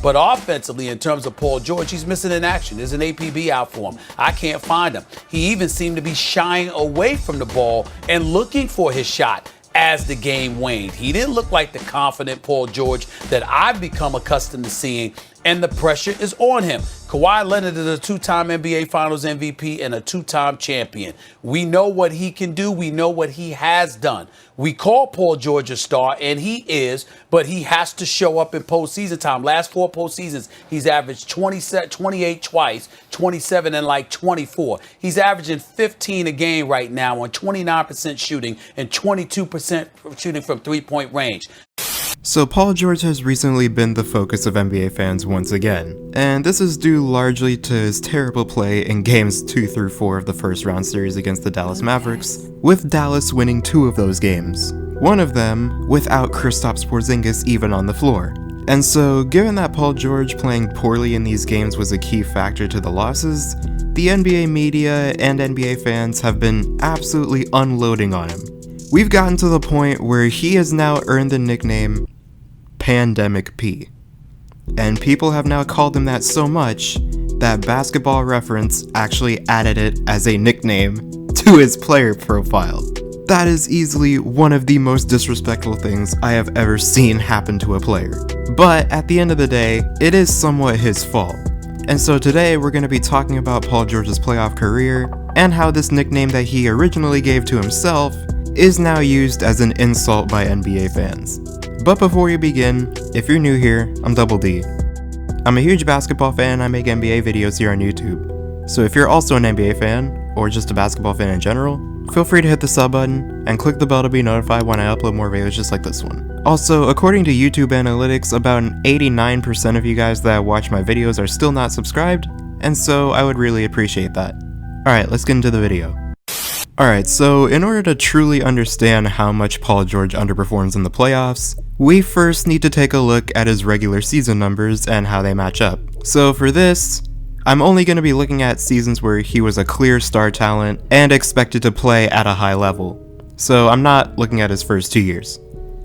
But offensively, in terms of Paul George, he's missing in action. There's an APB out for him. I can't find him. He even seemed to be shying away from the ball and looking for his shot as the game waned. He didn't look like the confident Paul George that I've become accustomed to seeing, and the pressure is on him. Kawhi Leonard is a two-time NBA Finals MVP and a two-time champion. We know what he can do. We know what he has done. We call Paul George a star, and he is, but he has to show up in postseason time. Last 4 postseasons, he's averaged 28 twice, 27 and like 24. He's averaging 15 a game right now on 29% shooting and 22% shooting from three-point range. So Paul George has recently been the focus of NBA fans once again, and this is due largely to his terrible play in games 2 through 4 of the first round series against the Dallas Mavericks, with Dallas winning 2 of those games, one of them without Kristaps Porzingis even on the floor. And so, given that Paul George playing poorly in these games was a key factor to the losses, the NBA media and NBA fans have been absolutely unloading on him. We've gotten to the point where he has now earned the nickname Pandemic P. And people have now called him that so much that Basketball Reference actually added it as a nickname to his player profile. That is easily one of the most disrespectful things I have ever seen happen to a player. But at the end of the day, it is somewhat his fault. And so today we're going to be talking about Paul George's playoff career and how this nickname that he originally gave to himself is now used as an insult by NBA fans. But before we begin, if you're new here, I'm Double D. I'm a huge basketball fan and I make NBA videos here on YouTube. So if you're also an NBA fan, or just a basketball fan in general, feel free to hit the sub button and click the bell to be notified when I upload more videos just like this one. Also, according to YouTube analytics, about 89% of you guys that watch my videos are still not subscribed, and so I would really appreciate that. Alright, let's get into the video. Alright, so in order to truly understand how much Paul George underperforms in the playoffs, we first need to take a look at his regular season numbers and how they match up. So for this, I'm only going to be looking at seasons where he was a clear star talent and expected to play at a high level. So I'm not looking at his first 2 years.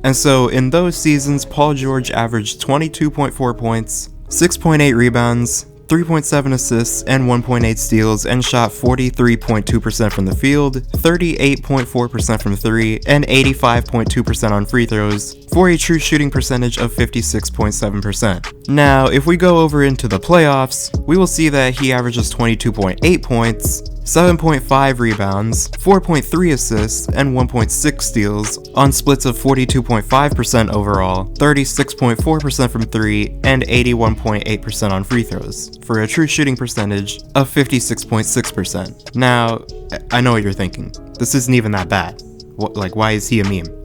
And so in those seasons, Paul George averaged 22.4 points, 6.8 rebounds, 3.7 assists, and 1.8 steals, and shot 43.2% from the field, 38.4% from 3, and 85.2% on free throws, for a true shooting percentage of 56.7%. Now, if we go over into the playoffs, we will see that he averages 22.8 points, 7.5 rebounds, 4.3 assists, and 1.6 steals on splits of 42.5% overall, 36.4% from 3, and 81.8% on free throws, for a true shooting percentage of 56.6%. Now, I know what you're thinking. This isn't even that bad. Why is he a meme?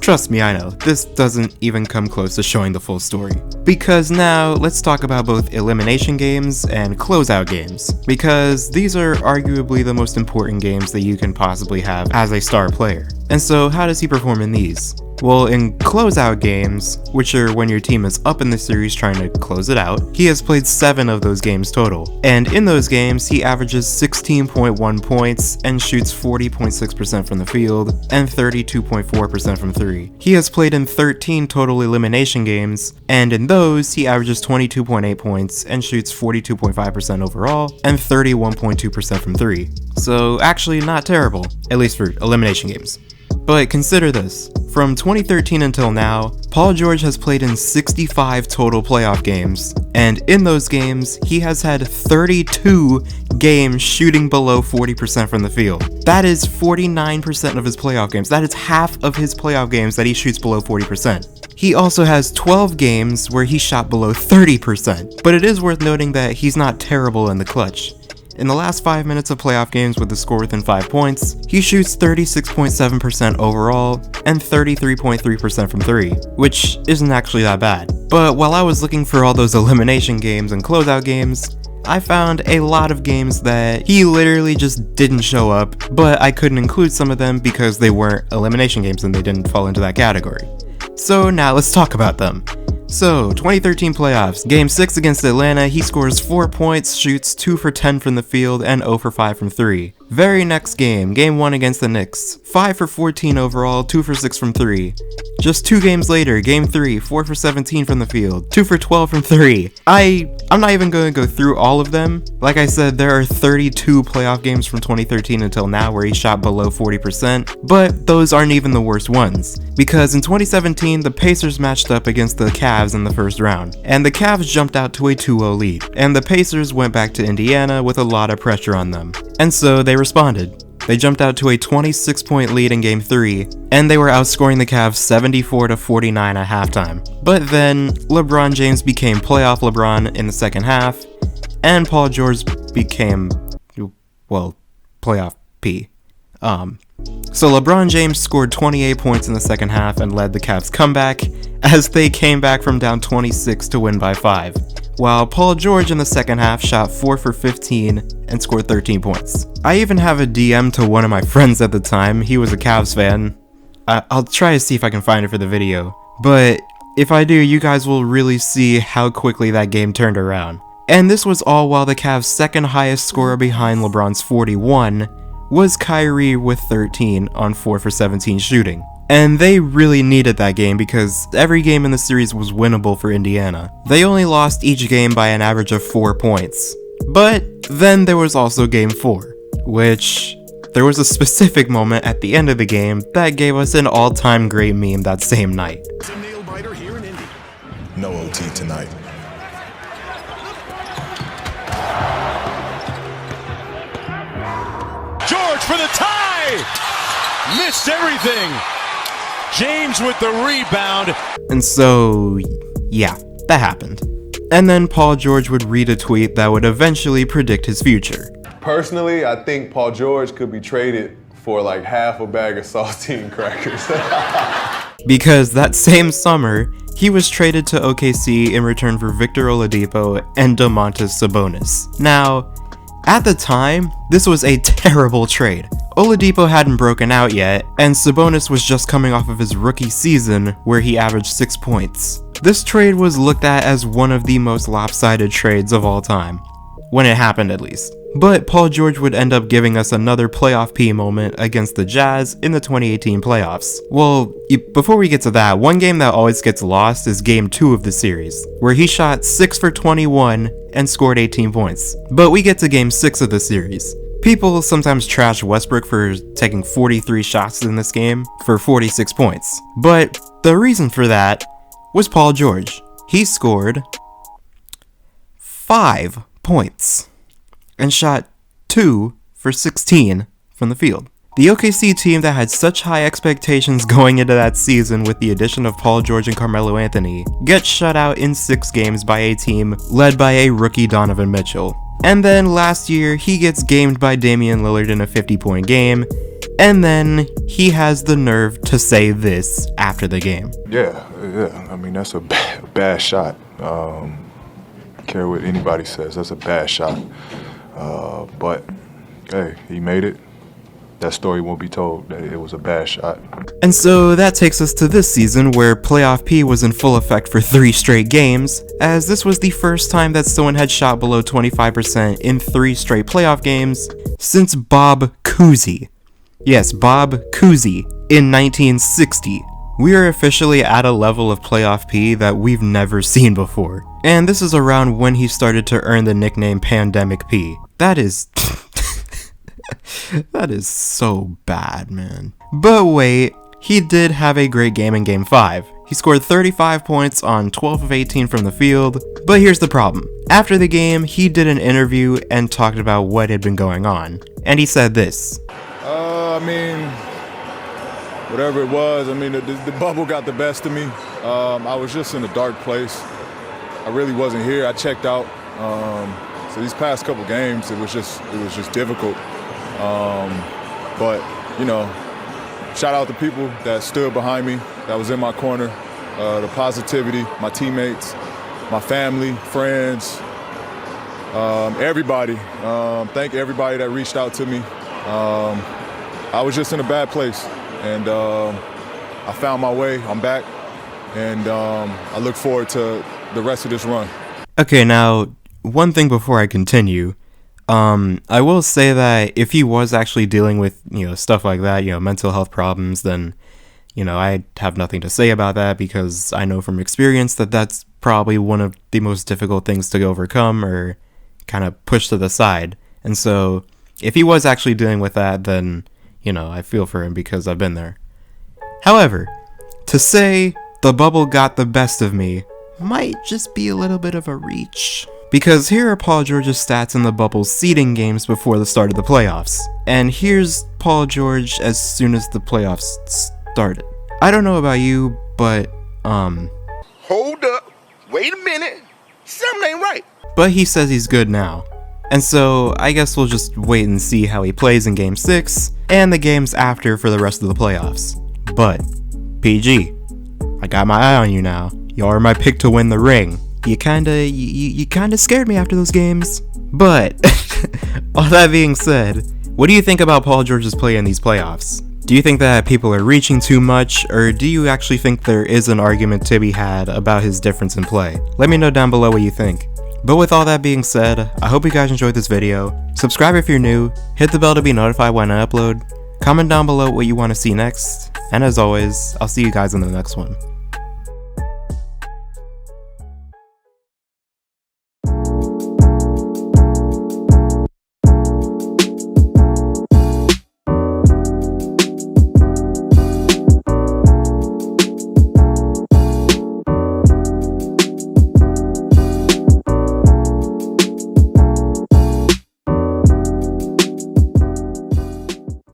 Trust me, I know, this doesn't even come close to showing the full story. Because now, let's talk about both elimination games and closeout games, because these are arguably the most important games that you can possibly have as a star player. And so, how does he perform in these? Well, in closeout games, which are when your team is up in the series trying to close it out, he has played 7 of those games total. And in those games, he averages 16.1 points and shoots 40.6% from the field and 32.4% from 3. He has played in 13 total elimination games, and in those, he averages 22.8 points and shoots 42.5% overall and 31.2% from 3. So actually not terrible, at least for elimination games. But consider this, from 2013 until now, Paul George has played in 65 total playoff games, and in those games, he has had 32 games shooting below 40% from the field. That is 49% of his playoff games. That is half of his playoff games that he shoots below 40%. He also has 12 games where he shot below 30%, but it is worth noting that he's not terrible in the clutch. In the last 5 minutes of playoff games with a score within 5 points, he shoots 36.7% overall and 33.3% from 3, which isn't actually that bad. But while I was looking for all those elimination games and closeout games, I found a lot of games that he literally just didn't show up, but I couldn't include some of them because they weren't elimination games and they didn't fall into that category. So now let's talk about them. So, 2013 playoffs, Game 6 against Atlanta, he scores 4 points, shoots 2 for 10 from the field, and 0 for 5 from 3. Very next game, game 1 against the Knicks. 5 for 14 overall, 2 for 6 from 3. Just 2 games later, game 3, 4 for 17 from the field, 2 for 12 from 3. I'm not even going to go through all of them. Like I said, there are 32 playoff games from 2013 until now where he shot below 40%, but those aren't even the worst ones. Because in 2017, the Pacers matched up against the Cavs in the first round, and the Cavs jumped out to a 2-0 lead, and the Pacers went back to Indiana with a lot of pressure on them. And so they responded. They jumped out to a 26-point lead in Game 3, and they were outscoring the Cavs 74-49 at halftime. But then, LeBron James became playoff LeBron in the second half, and Paul George became, well, playoff P. So LeBron James scored 28 points in the second half and led the Cavs' comeback, as they came back from down 26 to win by 5. While Paul George in the second half shot 4 for 15 and scored 13 points. I even have a DM to one of my friends at the time. He was a Cavs fan. I'll try to see if I can find it for the video. But if I do, you guys will really see how quickly that game turned around. And this was all while the Cavs' second highest scorer behind LeBron's 41 was Kyrie with 13 on 4 for 17 shooting. And they really needed that game because every game in the series was winnable for Indiana. They only lost each game by an average of 4 points. But then there was also Game 4, which there was a specific moment at the end of the game that gave us an all-time great meme that same night. It's a nail biter here in Indy. No OT tonight. George for the tie! Missed everything! James with the rebound. And so, yeah, that happened. And then Paul George would read a tweet that would eventually predict his future. Personally, I think Paul George could be traded for like half a bag of saltine crackers. Because that same summer, he was traded to OKC in return for Victor Oladipo and Domantas Sabonis. Now, at the time, this was a terrible trade. Oladipo hadn't broken out yet, and Sabonis was just coming off of his rookie season where he averaged 6 points. This trade was looked at as one of the most lopsided trades of all time. When it happened at least. But Paul George would end up giving us another playoff P moment against the Jazz in the 2018 playoffs. Well, before we get to that, one game that always gets lost is game 2 of the series, where he shot 6 for 21 and scored 18 points. But we get to game 6 of the series. People sometimes trash Westbrook for taking 43 shots in this game for 46 points. But the reason for that was Paul George. He scored 5 points and shot 2 for 16 from the field. The OKC team that had such high expectations going into that season with the addition of Paul George and Carmelo Anthony gets shut out in 6 games by a team led by a rookie Donovan Mitchell. And then last year, he gets gamed by Damian Lillard in a 50-point game, and then he has the nerve to say this after the game. Yeah, I mean, that's a bad shot. Care what anybody says, that's a bad shot. But, hey, he made it. That story won't be told, that it was a bad shot. And so that takes us to this season where Playoff P was in full effect for 3 straight games, as this was the first time that someone had shot below 25% in 3 straight playoff games since Bob Cousy. Yes, Bob Cousy in 1960. We are officially at a level of Playoff P that we've never seen before. And this is around when he started to earn the nickname Pandemic P. That is... that is so bad, man. But wait, he did have a great game in Game 5. He scored 35 points on 12 of 18 from the field, but here's the problem. After the game, he did an interview and talked about what had been going on. And he said this. I mean, whatever it was, I mean, the bubble got the best of me. I was just in a dark place. I really wasn't here. I checked out. So these past couple games, it was just difficult. But, you know, shout out to people that stood behind me, that was in my corner, the positivity, my teammates, my family, friends, everybody. Thank everybody that reached out to me. I was just in a bad place, and I found my way. I'm back, and I look forward to the rest of this run. Okay, now, one thing before I continue. I will say that if he was actually dealing with, stuff like that, mental health problems, then, I have nothing to say about that because I know from experience that that's probably one of the most difficult things to overcome or kind of push to the side. And so if he was actually dealing with that, then, I feel for him because I've been there. However, to say the bubble got the best of me might just be a little bit of a reach. Because here are Paul George's stats in the bubble's seeding games before the start of the playoffs. And here's Paul George as soon as the playoffs started. I don't know about you, but, Hold up. Wait a minute. Something ain't right. but he says he's good now. And so, I guess we'll just wait and see how he plays in Game 6, and the games after for the rest of the playoffs. But, PG, I got my eye on you now. You are my pick to win the ring. You kinda scared me after those games. But, all that being said, what do you think about Paul George's play in these playoffs? Do you think that people are reaching too much, or do you actually think there is an argument to be had about his difference in play? Let me know down below what you think. But with all that being said, I hope you guys enjoyed this video. Subscribe if you're new, hit the bell to be notified when I upload, comment down below what you want to see next, and as always, I'll see you guys in the next one.